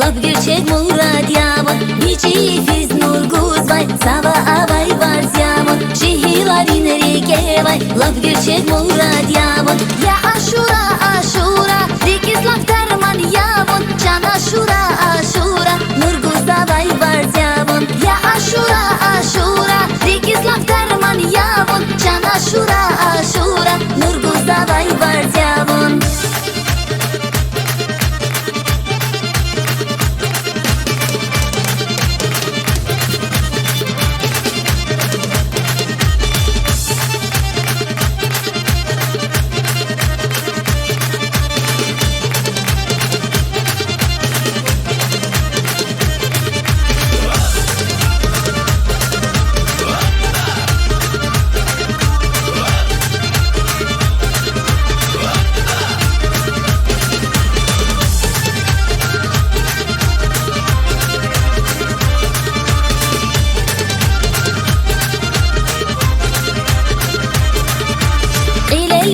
lab gerçek murad yamon Niçi fiz nurguz vay Sava avay var ziyamon Şehilarin reke vay lab gerçek murad yamon Ya aşura aşura Dikiz lab derman yamon Can aşura aşura Nurguz avay var ziyamon Ya aşura aşura Dikiz lab derman yamon Can aşura aşura Nurguz avay var ziyamon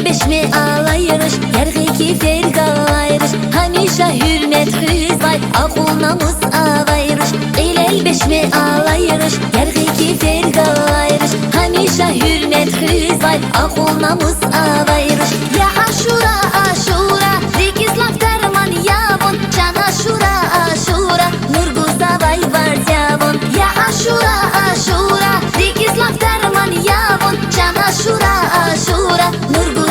Beşme alayırış, yergeki fergalayırış Hamişa hürmet hüzvay, akul namus avayırış Eyley beşme alayırış, yergeki fergalayırış Hamişa hürmet hüzvay, akul namus avayırış Ya aşura aşura, dikiz laf derman yavon Can aşura aşura, nurguz avay var ziyavon Ya aşura aşura, dikiz laf derman yavon Can aşura aşura, nurguz